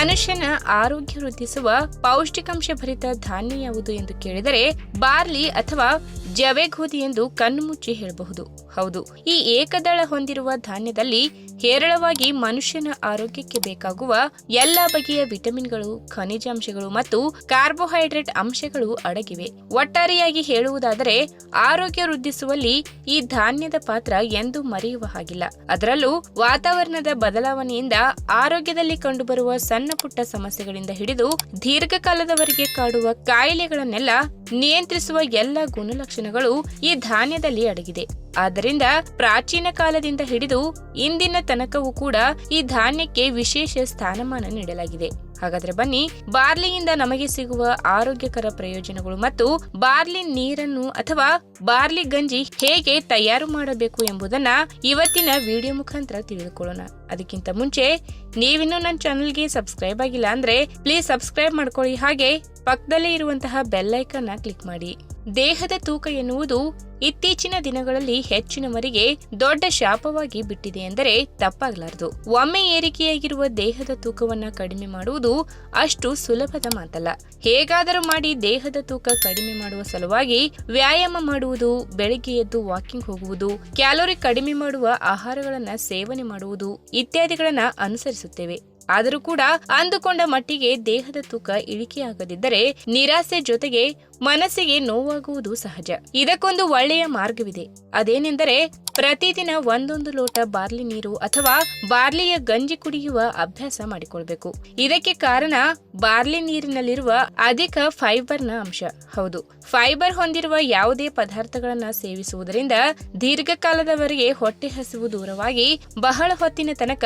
ಮನುಷ್ಯನ ಆರೋಗ್ಯ ವೃದ್ಧಿಸುವ ಪೌಷ್ಟಿಕಾಂಶ ಭರಿತ ಧಾನ್ಯ ಯಾವುದು ಎಂದು ಕೇಳಿದರೆ ಬಾರ್ಲಿ ಅಥವಾ ಜವೆ ಗೋಧಿ ಎಂದು ಕಣ್ಣು ಮುಚ್ಚಿ ಹೇಳಬಹುದು. ಹೌದು, ಈ ಏಕದಳ ಹೊಂದಿರುವ ಧಾನ್ಯದಲ್ಲಿ ಹೇರಳವಾಗಿ ಮನುಷ್ಯನ ಆರೋಗ್ಯಕ್ಕೆ ಬೇಕಾಗುವ ಎಲ್ಲ ಬಗೆಯ ವಿಟಮಿನ್ಗಳು, ಖನಿಜಾಂಶಗಳು ಮತ್ತು ಕಾರ್ಬೋಹೈಡ್ರೇಟ್ ಅಂಶಗಳು ಅಡಗಿವೆ. ಒಟ್ಟಾರೆಯಾಗಿ ಹೇಳುವುದಾದರೆ ಆರೋಗ್ಯ ವೃದ್ಧಿಸುವಲ್ಲಿ ಈ ಧಾನ್ಯದ ಪಾತ್ರ ಎಂದೂ ಮರೆಯುವ ಹಾಗಿಲ್ಲ. ಅದರಲ್ಲೂ ವಾತಾವರಣದ ಬದಲಾವಣೆಯಿಂದ ಆರೋಗ್ಯದಲ್ಲಿ ಕಂಡುಬರುವ ಸಣ್ಣ ಪುಟ್ಟ ಸಮಸ್ಯೆಗಳಿಂದ ಹಿಡಿದು ದೀರ್ಘಕಾಲದವರೆಗೆ ಕಾಡುವ ಕಾಯಿಲೆಗಳನ್ನೆಲ್ಲ ನಿಯಂತ್ರಿಸುವ ಎಲ್ಲ ಗುಣಲಕ್ಷಣಗಳು ಈ ಧಾನ್ಯದಲ್ಲಿ ಅಡಗಿದೆ. ಆದ್ದರಿಂದ ಪ್ರಾಚೀನ ಕಾಲದಿಂದ ಹಿಡಿದು ಇಂದಿನ ತನಕವೂ ಕೂಡ ಈ ಧಾನ್ಯಕ್ಕೆ ವಿಶೇಷ ಸ್ಥಾನಮಾನ ನೀಡಲಾಗಿದೆ. ಹಾಗಾದ್ರೆ ಬನ್ನಿ, ಬಾರ್ಲಿಯಿಂದ ನಮಗೆ ಸಿಗುವ ಆರೋಗ್ಯಕರ ಪ್ರಯೋಜನಗಳು ಮತ್ತು ಬಾರ್ಲಿ ನೀರನ್ನು ಅಥವಾ ಬಾರ್ಲಿ ಗಂಜಿ ಹೇಗೆ ತಯಾರು ಮಾಡಬೇಕು ಎಂಬುದನ್ನ ಇವತ್ತಿನ ವಿಡಿಯೋ ಮುಖಾಂತರ ತಿಳಿದುಕೊಳ್ಳೋಣ. ಅದಕ್ಕಿಂತ ಮುಂಚೆ ನೀವಿನ್ನೂ ನನ್ನ ಚಾನೆಲ್ಗೆ ಸಬ್ಸ್ಕ್ರೈಬ್ ಆಗಿಲ್ಲ ಅಂದ್ರೆ ಪ್ಲೀಸ್ ಸಬ್ಸ್ಕ್ರೈಬ್ ಮಾಡ್ಕೊಳ್ಳಿ, ಹಾಗೆ ಪಕ್ಕದಲ್ಲೇ ಇರುವಂತಹ ಬೆಲ್ ಐಕಾನ್ ಕ್ಲಿಕ್ ಮಾಡಿ. ದೇಹದ ತೂಕ ಎನ್ನುವುದು ಇತ್ತೀಚಿನ ದಿನಗಳಲ್ಲಿ ಹೆಚ್ಚಿನವರಿಗೆ ದೊಡ್ಡ ಶಾಪವಾಗಿ ಬಿಟ್ಟಿದೆ ಎಂದರೆ ತಪ್ಪಾಗಲಾರದು. ಒಮ್ಮೆ ಏರಿಕೆಯಾಗಿರುವ ದೇಹದ ತೂಕವನ್ನ ಕಡಿಮೆ ಮಾಡುವುದು ಅಷ್ಟು ಸುಲಭದ ಮಾತಲ್ಲ. ಹೇಗಾದರೂ ಮಾಡಿ ದೇಹದ ತೂಕ ಕಡಿಮೆ ಮಾಡುವ ಸಲುವಾಗಿ ವ್ಯಾಯಾಮ ಮಾಡುವುದು, ಬೆಳಿಗ್ಗೆ ಎದ್ದು ವಾಕಿಂಗ್ ಹೋಗುವುದು, ಕ್ಯಾಲೋರಿ ಕಡಿಮೆ ಮಾಡುವ ಆಹಾರಗಳನ್ನ ಸೇವನೆ ಮಾಡುವುದು ಇತ್ಯಾದಿಗಳನ್ನ ಅನುಸರಿಸುತ್ತೇವೆ. ಆದರೂ ಕೂಡ ಅಂದುಕೊಂಡ ಮಟ್ಟಿಗೆ ದೇಹದ ತೂಕ ಇಳಿಕೆಯಾಗದಿದ್ದರೆ ನಿರಾಸೆ ಜೊತೆಗೆ ಮನಸ್ಸಿಗೆ ನೋವಾಗುವುದು ಸಹಜ. ಇದಕ್ಕೊಂದು ಒಳ್ಳೆಯ ಮಾರ್ಗವಿದೆ. ಅದೇನೆಂದರೆ ಪ್ರತಿದಿನ 1 ಲೋಟ ಬಾರ್ಲಿ ನೀರು ಅಥವಾ ಬಾರ್ಲಿಯ ಗಂಜಿ ಕುಡಿಯುವ ಅಭ್ಯಾಸ ಮಾಡಿಕೊಳ್ಬೇಕು. ಇದಕ್ಕೆ ಕಾರಣ ಬಾರ್ಲಿ ನೀರಿನಲ್ಲಿರುವ ಅಧಿಕ ಫೈಬರ್ನ ಅಂಶ. ಹೌದು, ಫೈಬರ್ ಹೊಂದಿರುವ ಯಾವುದೇ ಪದಾರ್ಥಗಳನ್ನ ಸೇವಿಸುವುದರಿಂದ ದೀರ್ಘಕಾಲದವರೆಗೆ ಹೊಟ್ಟೆ ಹಸಿವು ದೂರವಾಗಿ ಬಹಳ ಹೊತ್ತಿನ ತನಕ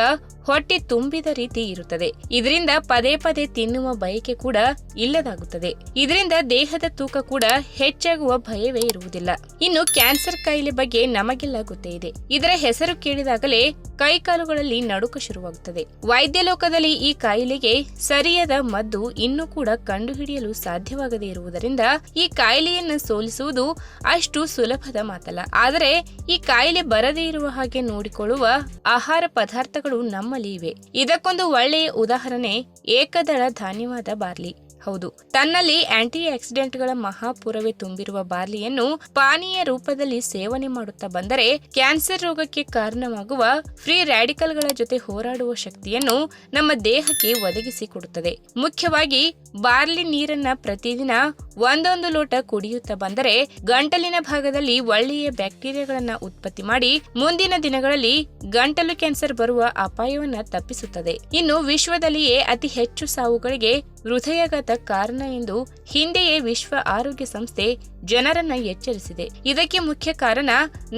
ಹೊಟ್ಟೆ ತುಂಬಿದ ರೀತಿ ಇರುತ್ತದೆ. ಇದರಿಂದ ಪದೇ ಪದೇ ತಿನ್ನುವ ಬಯಕೆ ಕೂಡ ಇಲ್ಲದಾಗುತ್ತದೆ. ಇದರಿಂದ ದೇಹದ ತೂಕ ಕೂಡ ಹೆಚ್ಚಾಗುವ ಭಯವೇ ಇರುವುದಿಲ್ಲ. ಇನ್ನು ಕ್ಯಾನ್ಸರ್ ಕಾಯಿಲೆ ಬಗ್ಗೆ ನಮಗೆಲ್ಲ ಗೊತ್ತೇ ಇದೆ. ಇದರ ಹೆಸರು ಕೇಳಿದಾಗಲೇ ಕೈಕಾಲುಗಳಲ್ಲಿ ನಡುಕ ಶುರುವಾಗುತ್ತದೆ. ವೈದ್ಯ ಲೋಕದಲ್ಲಿ ಈ ಕಾಯಿಲೆಗೆ ಸರಿಯಾದ ಮದ್ದು ಇನ್ನೂ ಕೂಡ ಕಂಡುಹಿಡಿಯಲು ಸಾಧ್ಯವಾಗದೇ ಇರುವುದರಿಂದ ಈ ಕಾಯಿಲೆಯನ್ನು ಸೋಲಿಸುವುದು ಅಷ್ಟು ಸುಲಭದ ಮಾತಲ್ಲ. ಆದರೆ ಈ ಕಾಯಿಲೆ ಬರದೇ ಇರುವ ಹಾಗೆ ನೋಡಿಕೊಳ್ಳುವ ಆಹಾರ ಪದಾರ್ಥಗಳು ನಮ್ಮಲ್ಲಿ ಇವೆ. ಇದಕ್ಕೊಂದು ಒಳ್ಳೆಯ ಉದಾಹರಣೆ ಏಕದಳ ಧಾನ್ಯವಾದ ಬಾರ್ಲಿ. ಹೌದು, ತನ್ನಲ್ಲಿ ಆಂಟಿ ಆಕ್ಸಿಡೆಂಟ್ಗಳ ಮಹಾಪೂರವೇ ತುಂಬಿರುವ ಬಾರ್ಲಿಯನ್ನು ಪಾನೀಯ ರೂಪದಲ್ಲಿ ಸೇವನೆ ಮಾಡುತ್ತಾ ಬಂದರೆ ಕ್ಯಾನ್ಸರ್ ರೋಗಕ್ಕೆ ಕಾರಣವಾಗುವ ಫ್ರೀ ರ್ಯಾಡಿಕಲ್ಗಳ ಜೊತೆ ಹೋರಾಡುವ ಶಕ್ತಿಯನ್ನು ನಮ್ಮ ದೇಹಕ್ಕೆ ಒದಗಿಸಿಕೊಡುತ್ತದೆ. ಮುಖ್ಯವಾಗಿ ಬಾರ್ಲಿ ನೀರನ್ನ ಪ್ರತಿದಿನ 1 ಲೋಟ ಕುಡಿಯುತ್ತಾ ಬಂದರೆ ಗಂಟಲಿನ ಭಾಗದಲ್ಲಿ ಒಳ್ಳೆಯ ಬ್ಯಾಕ್ಟೀರಿಯಾಗಳನ್ನ ಉತ್ಪತ್ತಿ ಮಾಡಿ ಮುಂದಿನ ದಿನಗಳಲ್ಲಿ ಗಂಟಲು ಕ್ಯಾನ್ಸರ್ ಬರುವ ಅಪಾಯವನ್ನ ತಪ್ಪಿಸುತ್ತದೆ. ಇನ್ನು ವಿಶ್ವದಲ್ಲಿಯೇ ಅತಿ ಹೆಚ್ಚು ಸಾವುಗಳಿಗೆ ಹೃದಯಾಘಾತ ಕಾರಣ ಎಂದು ಹಿಂದೆಯೇ ವಿಶ್ವ ಆರೋಗ್ಯ ಸಂಸ್ಥೆ ಜನರನ್ನ ಎಚ್ಚರಿಸಿದೆ. ಇದಕ್ಕೆ ಮುಖ್ಯ ಕಾರಣ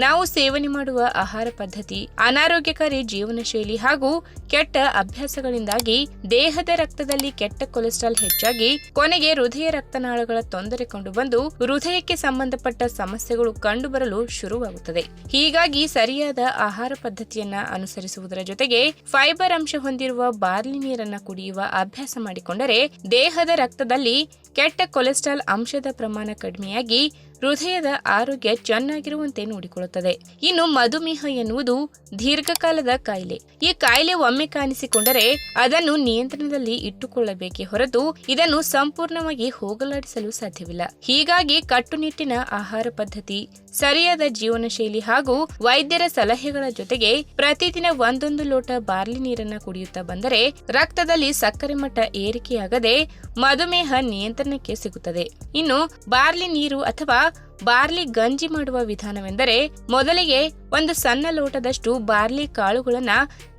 ನಾವು ಸೇವನೆ ಮಾಡುವ ಆಹಾರ ಪದ್ಧತಿ, ಅನಾರೋಗ್ಯಕಾರಿ ಜೀವನ ಶೈಲಿ ಹಾಗೂ ಕೆಟ್ಟ ಅಭ್ಯಾಸಗಳಿಂದಾಗಿ ದೇಹದ ರಕ್ತದಲ್ಲಿ ಕೆಟ್ಟ ಕೊಲೆಸ್ಟ್ರಾಲ್ ಹೆಚ್ಚಾಗಿ ಕೊನೆಗೆ ಹೃದಯ ರಕ್ತನಾಳಗಳ ತೊಂದರೆ ಕಂಡುಬಂದು ಹೃದಯಕ್ಕೆ ಸಂಬಂಧಪಟ್ಟ ಸಮಸ್ಯೆಗಳು ಕಂಡುಬರಲು ಶುರುವಾಗುತ್ತದೆ. ಹೀಗಾಗಿ ಸರಿಯಾದ ಆಹಾರ ಪದ್ಧತಿಯನ್ನ ಅನುಸರಿಸುವುದರ ಜೊತೆಗೆ ಫೈಬರ್ ಅಂಶ ಹೊಂದಿರುವ ಬಾರ್ಲಿ ನೀರನ್ನ ಕುಡಿಯುವ ಅಭ್ಯಾಸ ಮಾಡಿಕೊಂಡರೆ ದೇಹದ ರಕ್ತದಲ್ಲಿ ಕೆಟ್ಟ ಕೊಲೆಸ್ಟ್ರಾಲ್ ಅಂಶದ ಪ್ರಮಾಣ ಕಡಿಮೆಯಾಗಿ ಹೃದಯದ ಆರೋಗ್ಯ ಚೆನ್ನಾಗಿರುವಂತೆ ನೋಡಿಕೊಳ್ಳುತ್ತದೆ. ಇನ್ನು ಮಧುಮೇಹ ಎನ್ನುವುದು ದೀರ್ಘಕಾಲದ ಕಾಯಿಲೆ. ಈ ಕಾಯಿಲೆ ಒಮ್ಮೆ ಕಾಣಿಸಿಕೊಂಡರೆ ಅದನ್ನು ನಿಯಂತ್ರಣದಲ್ಲಿ ಇಟ್ಟುಕೊಳ್ಳಬೇಕೇ ಹೊರತು ಇದನ್ನು ಸಂಪೂರ್ಣವಾಗಿ ಹೋಗಲಾಡಿಸಲು ಸಾಧ್ಯವಿಲ್ಲ. ಹೀಗಾಗಿ ಕಟ್ಟುನಿಟ್ಟಿನ ಆಹಾರ ಪದ್ಧತಿ, ಸರಿಯಾದ ಜೀವನ ಶೈಲಿ ಹಾಗೂ ವೈದ್ಯರ ಸಲಹೆಗಳ ಜೊತೆಗೆ ಪ್ರತಿದಿನ 1 ಲೋಟ ಬಾರ್ಲಿ ನೀರನ್ನ ಕುಡಿಯುತ್ತಾ ಬಂದರೆ ರಕ್ತದಲ್ಲಿ ಸಕ್ಕರೆ ಮಟ್ಟ ಏರಿಕೆಯಾಗದೆ ಮಧುಮೇಹ ನಿಯಂತ್ರಣಕ್ಕೆ ಸಿಗುತ್ತದೆ. ಇನ್ನು ಬಾರ್ಲಿ ನೀರು ಅಥವಾ ಬಾರ್ಲಿ ಗಂಜಿ ಮಾಡುವ ವಿಧಾನವೆಂದರೆ ಮೊದಲಿಗೆ ಒಂದು ಸಣ್ಣ ಲೋಟದಷ್ಟು ಬಾರ್ಲಿ ಕಾಳುಗಳನ್ನ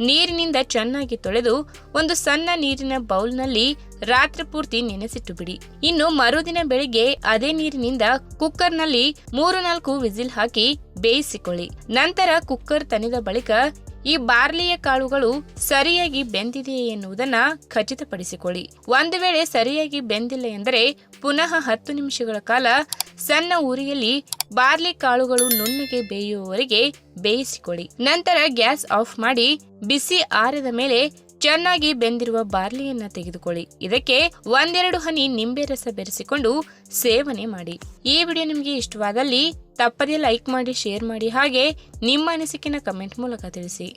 ನೀರಿನಿಂದ ಚೆನ್ನಾಗಿ ತೊಳೆದು ಒಂದು ಸಣ್ಣ ನೀರಿನ ಬೌಲ್ನಲ್ಲಿ ರಾತ್ರಿ ಪೂರ್ತಿ ನೆನೆಸಿಟ್ಟು ಬಿಡಿ. ಇನ್ನು ಮರುದಿನ ಬೆಳಿಗ್ಗೆ ಅದೇ ನೀರಿನಿಂದ ಕುಕ್ಕರ್ನಲ್ಲಿ 3-4 ವಿಸಿಲ್ ಹಾಕಿ ಬೇಯಿಸಿಕೊಳ್ಳಿ. ನಂತರ ಕುಕ್ಕರ್ ತಣಿದ ಬಳಿಕ ಈ ಬಾರ್ಲಿಯ ಕಾಳುಗಳು ಸರಿಯಾಗಿ ಬೆಂದಿದೆಯೇ ಎನ್ನುವುದನ್ನ ಖಚಿತಪಡಿಸಿಕೊಳ್ಳಿ. ಒಂದು ವೇಳೆ ಸರಿಯಾಗಿ ಬೆಂದಿಲ್ಲ ಎಂದರೆ ಪುನಃ 10 ನಿಮಿಷಗಳ ಕಾಲ ಸಣ್ಣ ಉರಿಯಲ್ಲಿ ಬಾರ್ಲಿ ಕಾಳುಗಳು ನುಣ್ಣಗೆ ಬೇಯುವವರೆಗೆ ಬೇಯಿಸಿಕೊಳ್ಳಿ. ನಂತರ ಗ್ಯಾಸ್ ಆಫ್ ಮಾಡಿ ಬಿಸಿ ಆರಿದ ಮೇಲೆ ಚೆನ್ನಾಗಿ ಬೆಂದಿರುವ ಬಾರ್ಲಿಯನ್ನ ತೆಗೆದುಕೊಳ್ಳಿ. ಇದಕ್ಕೆ 1-2 ಹನಿ ನಿಂಬೆ ರಸ ಬೆರೆಸಿಕೊಂಡು ಸೇವನೆ ಮಾಡಿ. ಈ ವಿಡಿಯೋ ನಿಮಗೆ ಇಷ್ಟವಾದಲ್ಲಿ ತಪ್ಪದೇ ಲೈಕ್ ಮಾಡಿ, ಶೇರ್ ಮಾಡಿ, ಹಾಗೆ ನಿಮ್ಮ ಅನಿಸಿಕೆನ ಕಮೆಂಟ್ ಮೂಲಕ ತಿಳಿಸಿ.